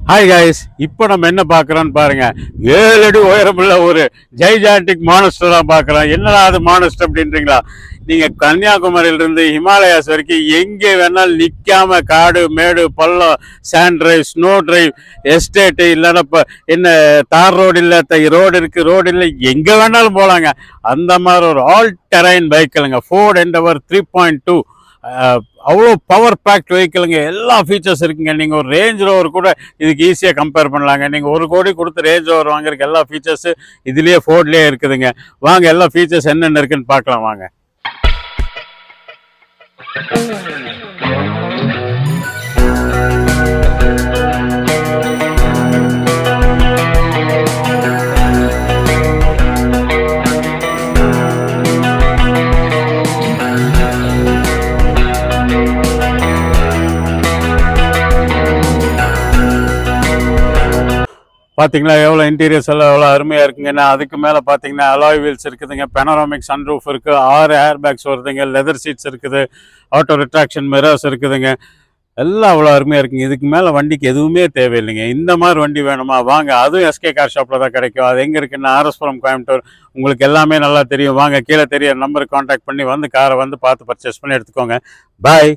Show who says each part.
Speaker 1: Hi guys, இப்போ நம்ம என்ன பார்க்குறோன்னு பாருங்க. 7 அடி உயரமுள்ள ஒரு ஜைஜாண்டிக் மானஸ்டர் தான் பார்க்குறோம். என்னடா அது மானஸ்டர் அப்படின்றீங்களா? நீங்கள் கன்னியாகுமரியிலிருந்து ஹிமாலயாஸ் வரைக்கும் எங்கே வேணாலும் நிற்காம காடு மேடு பள்ளம் sand drive snow drive estate இல்லைன்னா இப்போ என்ன தார் ரோடு இல்லை ரோடு இருக்குது ரோடு இல்லை எங்கே வேணாலும் போகலாங்க. அந்த மாதிரி ஒரு ஆல் டெரைன் வெஹிக்கிளுங்க. ஃபோர்ட் எண்டவர் 3.2 அவ்வளோ பவர் பேக்ட் வெஹிக்கிளுங்க. எல்லா ஃபீச்சர்ஸ் இருக்குங்க. நீங்கள் ஒரு ரேஞ்ச் ரோவர் கூட இதுக்கு ஈஸியாக கம்பேர் பண்ணலாங்க. நீங்கள் 1 கோடி கொடுத்து ரேஞ்ச் ரோவர் வாங்குறதுக்கு எல்லா ஃபீச்சர்ஸு இதுலேயே ஃபோர்ட்லேயே இருக்குதுங்க. வாங்க எல்லா ஃபீச்சர்ஸ் என்னென்ன இருக்குன்னு பார்க்கலாம் வாங்க. பார்த்தீங்களா எவ்வளோ இன்டீரியர்ஸ் எல்லாம் எவ்வளோ அருமையாக இருக்குங்கன்னா. அதுக்கு மேலே பார்த்தீங்கன்னா அலாய் வீல்ஸ் இருக்குதுங்க, பெனராமிக் சன்ரூஃப் இருக்குது, 6 ஏர் பேக்ஸ் வருதுங்க, லெதர் சீட்ஸ் இருக்குது, ஆட்டோ ரிட்ராக்ஷன் மிரர்ஸ் இருக்குதுங்க. எல்லாம் அவ்வளோ அருமையாக இருக்குங்க. இதுக்கு மேலே வண்டிக்கு எதுவுமே தேவையில்லைங்க. இந்த மாதிரி வண்டி வேணுமா வாங்க, அதுவும் எஸ்கே கார் ஷாப்பில் தான் கிடைக்கும். அது எங்கே இருக்குன்னா ஆர்எஸ்புரம் கோயம்புத்தூர். உங்களுக்கு எல்லாமே நல்லா தெரியும். வாங்க, கீழே தெரிய நம்பருக்கு கான்டாக்ட் பண்ணி வந்து காரை வந்து பார்த்து பர்ச்சேஸ் பண்ணி எடுத்துக்கோங்க. பாய்.